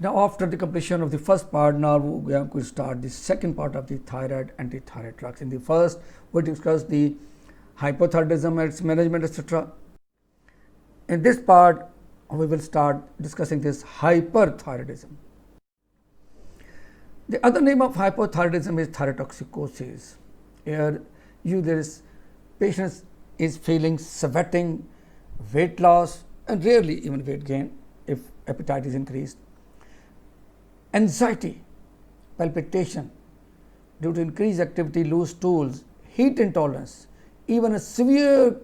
Now, after the completion of the first part, now we are going to start the second part of the thyroid anti-thyroid drugs. In the first, we discussed the hypothyroidism and its management, etc. In this part, we will start discussing this hyperthyroidism. The other name of hypothyroidism is thyrotoxicosis. Here, patient is feeling sweating, weight loss, and rarely even weight gain if appetite is increased. Anxiety, palpitation due to increased activity, loose stools, heat intolerance, even a severe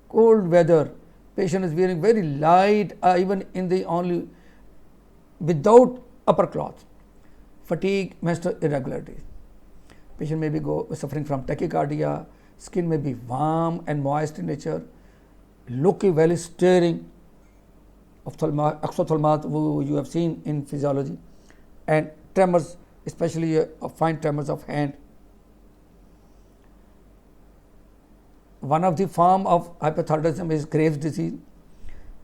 cold weather. Patient is wearing very light, even in the only without upper cloth. Fatigue, menstrual irregularity. Patient may be suffering from tachycardia. Skin may be warm and moist in nature. Loci valley staring, exophthalmos you have seen in physiology, and tremors, especially fine tremors of hand. One of the form of hypothyroidism is Graves' disease.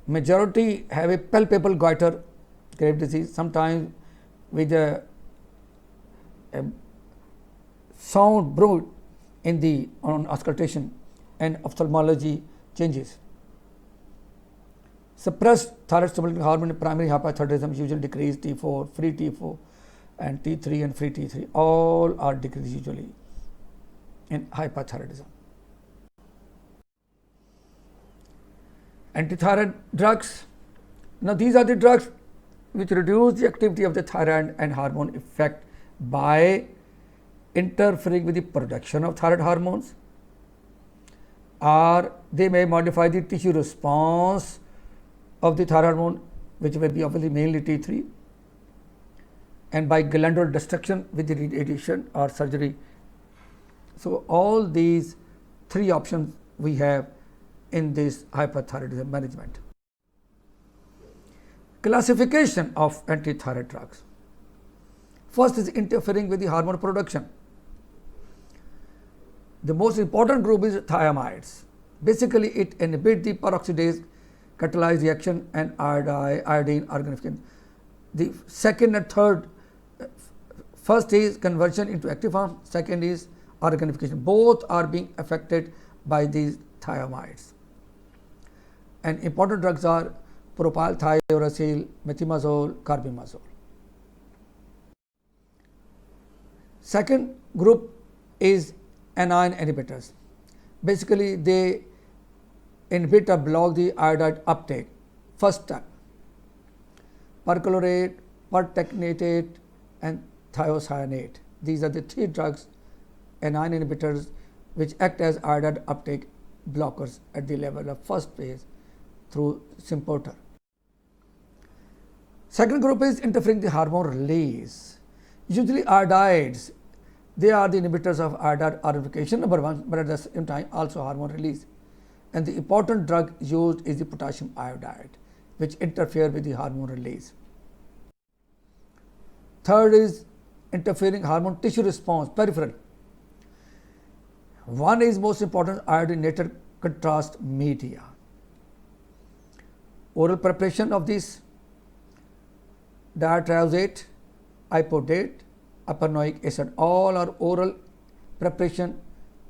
Majority have a palpable goiter, Graves' disease, sometimes with a sound brood in the auscultation and ophthalmology changes. Suppressed thyroid stimulating hormone in primary hypothyroidism usually decrease T4, free T4, and T3 and free T3. All are decreased usually in hypothyroidism. Antithyroid drugs. Now, these are the drugs which reduce the activity of the thyroid and hormone effect by interfering with the production of thyroid hormones, or they may modify the tissue response of the thyroid hormone, which may be obviously mainly T3, and by glandular destruction with the radiation or surgery. So, all these three options we have in this hyperthyroidism management. Classification of antithyroid drugs. First is interfering with the hormone production. The most important group is thiamides. Basically, it inhibits the peroxidase catalyzed reaction and iodine organification. The second and third, first is conversion into active form, second is organification. Both are being affected by these thiamides. And important drugs are propylthiouracil, methimazole, carbimazole. Second group is anion inhibitors. Basically, they inhibit or block the iodide uptake. First step, perchlorate, pertechnetate, and thiocyanate. These are the three drugs, anion inhibitors, which act as iodide uptake blockers at the level of first phase through symporter. Second group is interfering the hormone release. Usually iodides, they are the inhibitors of iodide organification, number one, but at the same time also hormone release. And the important drug used is the potassium iodide, which interfere with the hormone release. Third is interfering hormone tissue response, peripheral. One is most important, iodinated contrast media. Oral preparation of this diatriazate, ipodate, uppernoic acid, all are oral preparation.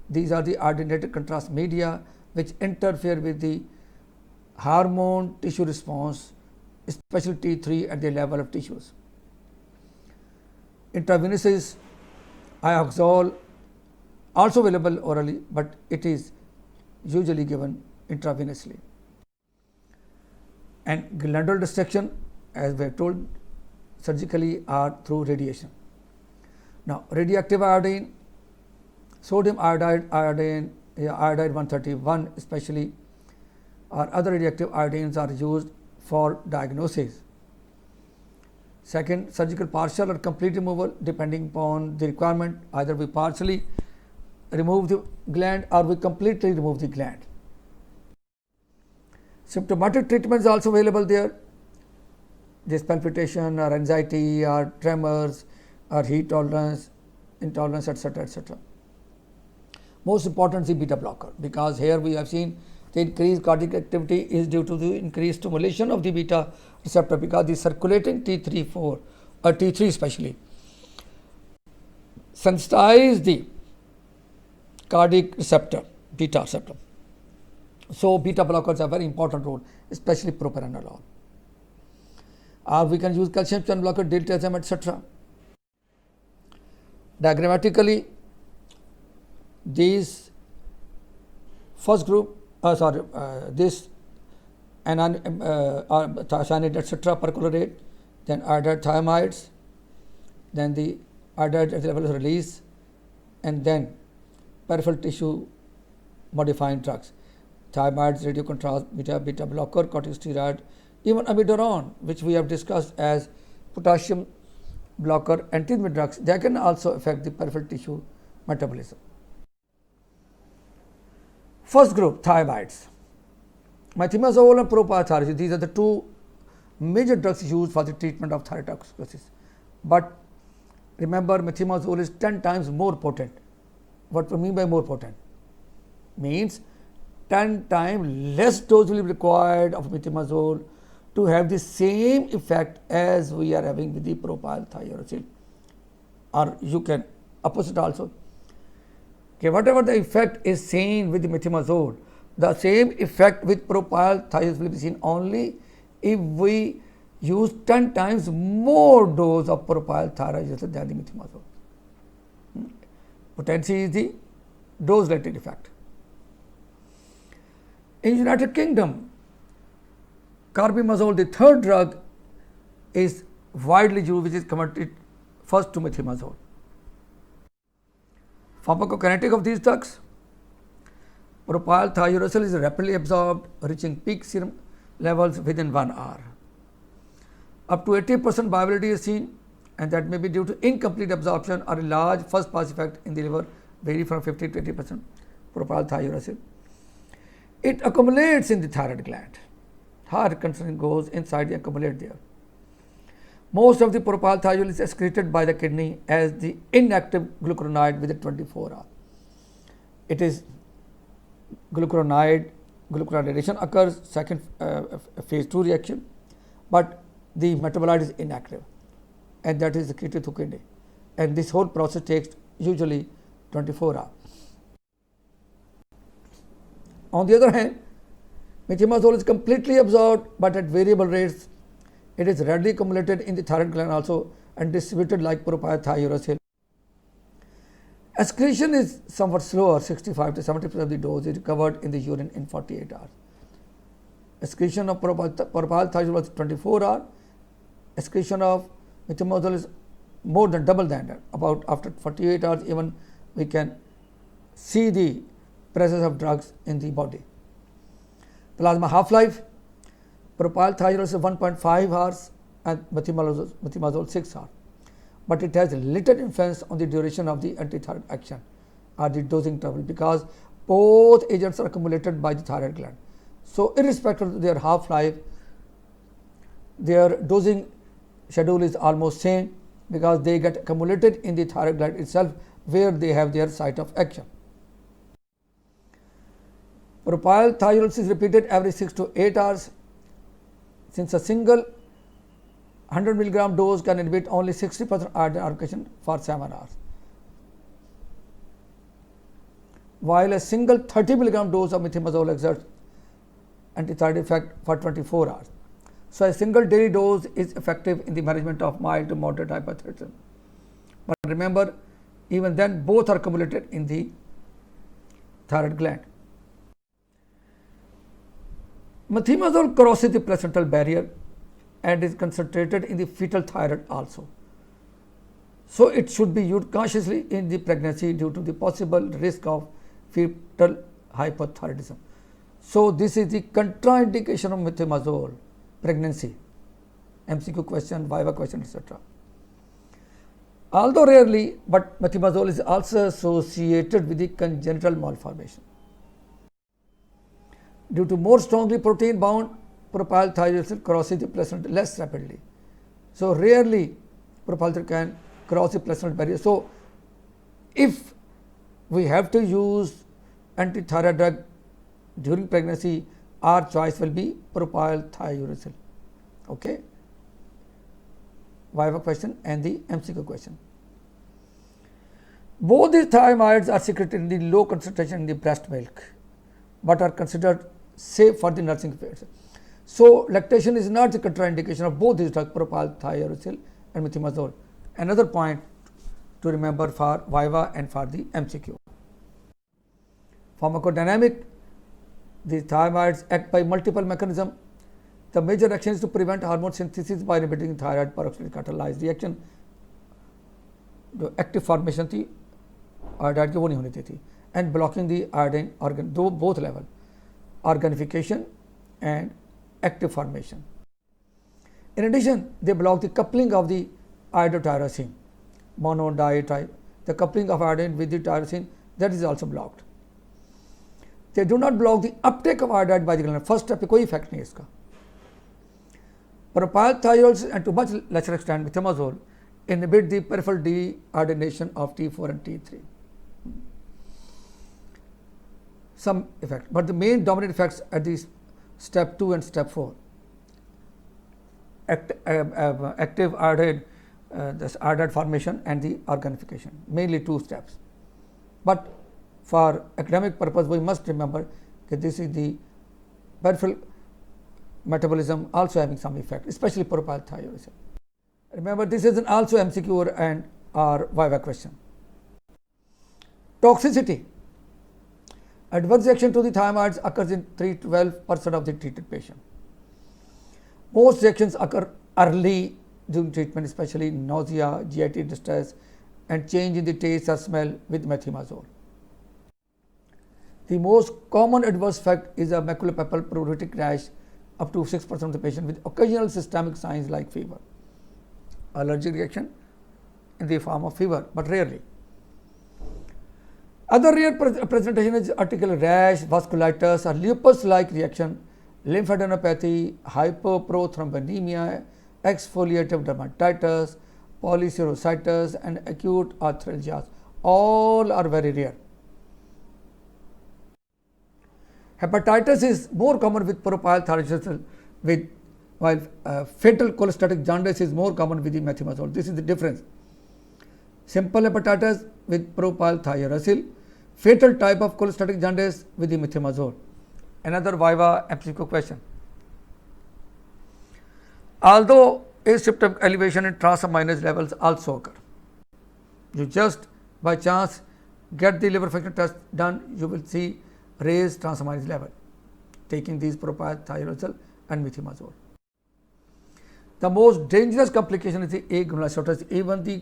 These are the iodinated contrast media which interfere with the hormone tissue response, especially T3 at the level of tissues. Intravenous is ioxol, also available orally, but it is usually given intravenously. And glandular destruction, as we have told, surgically or through radiation. Now, radioactive iodine, sodium iodide, iodide 131 especially, or other radioactive iodines are used for diagnosis. Second, surgical partial or complete removal depending upon the requirement. Either we partially remove the gland or we completely remove the gland. Symptomatic treatment is also available there. This palpitation or anxiety or tremors or heat tolerance, intolerance, etc., etc. Most important is the beta blocker, because here we have seen the increased cardiac activity is due to the increased stimulation of the beta receptor, because the circulating T3, 4 or T3 especially sensitize the cardiac receptor, beta receptor. So beta blockers have very important role, especially propranolol. Or we can use calcium channel blocker, diltiazem, etc. Diagrammatically, these first group, this cyanide, etc., perchlorate, then iodide thiamides, then the iodide at the level of release, and then peripheral tissue modifying drugs, thiamides, radiocontrast, beta blocker, corticosteroid, even amiodarone, which we have discussed as potassium blocker, antiarrhythmic drugs, they can also affect the peripheral tissue metabolism. First group, thiamides. Methimazole and propylthiouracil, these are the two major drugs used for the treatment of thyrotoxicosis. But remember, methimazole is 10 times more potent. What we mean by more potent? Means 10 times less dose will be required of methimazole to have the same effect as we are having with the propylthiouracil. Or you can opposite also. Okay, whatever the effect is seen with the methimazole, the same effect with propylthiouracil will be seen only if we use 10 times more dose of propylthiouracil than the methimazole. Potency is the dose related effect. In United Kingdom, carbimazole, the third drug, is widely used, which is converted first to methimazole. Pharmacokinetic of these drugs: propylthiouracil is rapidly absorbed, reaching peak serum levels within 1 hour. Up to 80% viability is seen, and that may be due to incomplete absorption or a large first pass effect in the liver, vary from 50 to 80%. Propylthiouracil, it accumulates in the thyroid gland. Higher concentration goes inside the accumulate there. Most of the propylthiouracil is excreted by the kidney as the inactive glucuronide within 24 hours. It is glucuronidation occurs, second phase 2 reaction, but the metabolite is inactive, and that is secreted through kidney, and this whole process takes usually 24 hours. On the other hand, methimazole is completely absorbed, but at variable rates. It is readily accumulated in the thyroid gland also and distributed like propylthiouracil. Excretion is somewhat slower, 65 to 70% of the dose is recovered in the urine in 48 hours. Excretion of propylthiouracil was 24 hours. Excretion of methimazole is more than double than that. About after 48 hours, even we can see the presence of drugs in the body. Plasma half-life: propylthiouracil is 1.5 hours and methimazole 6 hours. But it has little influence on the duration of the antithyroid action or the dosing interval, because both agents are accumulated by the thyroid gland. So irrespective of their half-life, their dosing schedule is almost same, because they get accumulated in the thyroid gland itself, where they have their site of action. Propylthiouracil is repeated every 6 to 8 hours. Since a single 100 milligram dose can inhibit only 60% iodine allocation for 7 hours, while a single 30 milligram dose of methimazole exerts antithyroid effect for 24 hours. So a single daily dose is effective in the management of mild to moderate hyperthyroidism. But remember, even then both are accumulated in the thyroid gland. Methimazole crosses the placental barrier and is concentrated in the fetal thyroid also. So it should be used cautiously in the pregnancy due to the possible risk of fetal hypothyroidism. So this is the contraindication of methimazole pregnancy. MCQ question, viva question, etc. Although rarely, but methimazole is also associated with the congenital malformation. Due to more strongly protein bound, propylthiouracil crosses the placenta less rapidly. So rarely propylthiouracil can cross the placental barrier. So if we have to use antithyroid drug during pregnancy, our choice will be propylthiouracil. Okay. Viva question and the MCQ question. Both these thiamides are secreted in the low concentration in the breast milk, but are considered safe for the nursing phase. So, lactation is not the contraindication of both these drugs, propylthiouracil and methimazole. Another point to remember for Viva and for the MCQ. Pharmacodynamic, the thiamides act by multiple mechanisms. The major action is to prevent hormone synthesis by inhibiting thyroid peroxide catalyzed reaction. जो active formation थी iodide की वो नहीं होनी थी and blocking the iodine organ to both level organification and active formation. In addition, they block the coupling of the iodotyrosine, monodiethyl. The coupling of iodine with the tyrosine, that is also blocked. They do not block the uptake of iodide by the gland. First step पे कोई effect नहीं है इसका. Propylthiols and to much lesser extent methimazole inhibit the peripheral deiodination of T4 and T3. Some effect, but the main dominant effects at these step 2 and step 4. Active iodide, this iodide formation and the organification, mainly 2 steps. But for academic purpose, we must remember that this is the peripheral metabolism also having some effect, especially propylthiouracil. Remember, this is also MCQ and or Viva question. Toxicity. Adverse reaction to the thiamides occurs in 3 to 12% of the treated patient. Most reactions occur early during treatment, especially nausea, GIT distress, and change in the taste or smell with methimazole. The most common adverse effect is a maculopapular pruritic rash up to 6% of the patient with occasional systemic signs like fever. Allergic reaction in the form of fever, but rarely. Other rare presentation is articular rash, vasculitis or lupus-like reaction, lymphadenopathy, hyperprothrombonemia, exfoliative dermatitis, polyserositis and acute arthralgias. All are very rare. Hepatitis is more common with propylthiouracil, while fatal cholestatic jaundice is more common with the methimazole. This is the difference. Simple hepatitis with propylthiouracil, fatal type of cholestatic jaundice with the methimazole. Another Viva MCQ question. Although asymptomatic elevation in transaminase levels also occur, you just by chance get the liver function test done, you will see raised transaminase level taking these propylthiouracil and methimazole. The most dangerous complication is the agranulocytosis. Even the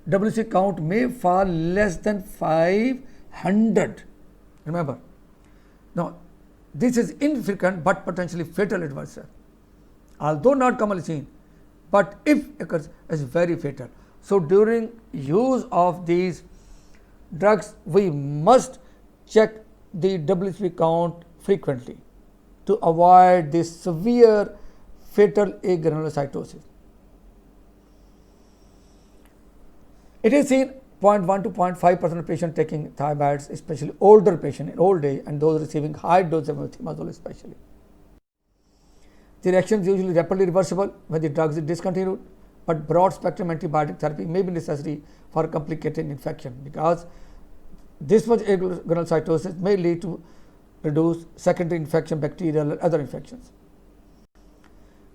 WC count may fall less than 500. Remember, now this is infrequent but potentially fatal adverse effect. Although not commonly seen, but if occurs, is very fatal. So during use of these drugs, we must check the WC count frequently to avoid this severe fatal agranulocytosis. It is seen 0.1 to 0.5% of patients taking thiamides, especially older patients in old age and those receiving high dose of methimazole especially. The reaction is usually rapidly reversible when the drug is discontinued, but broad spectrum antibiotic therapy may be necessary for complicated infection because this much agranulocytosis may lead to reduced secondary infection, bacterial and other infections.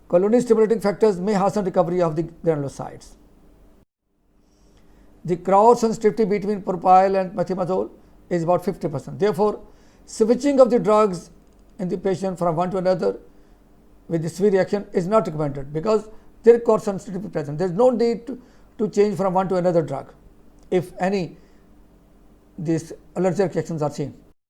Colony stimulating factors may hasten recovery of the granulocytes. The cross sensitivity between propyl and methimazole is about 50%. Therefore, switching of the drugs in the patient from one to another with the severe reaction is not recommended because there is cross sensitivity present. There is no need to change from one to another drug if any these allergic reactions are seen.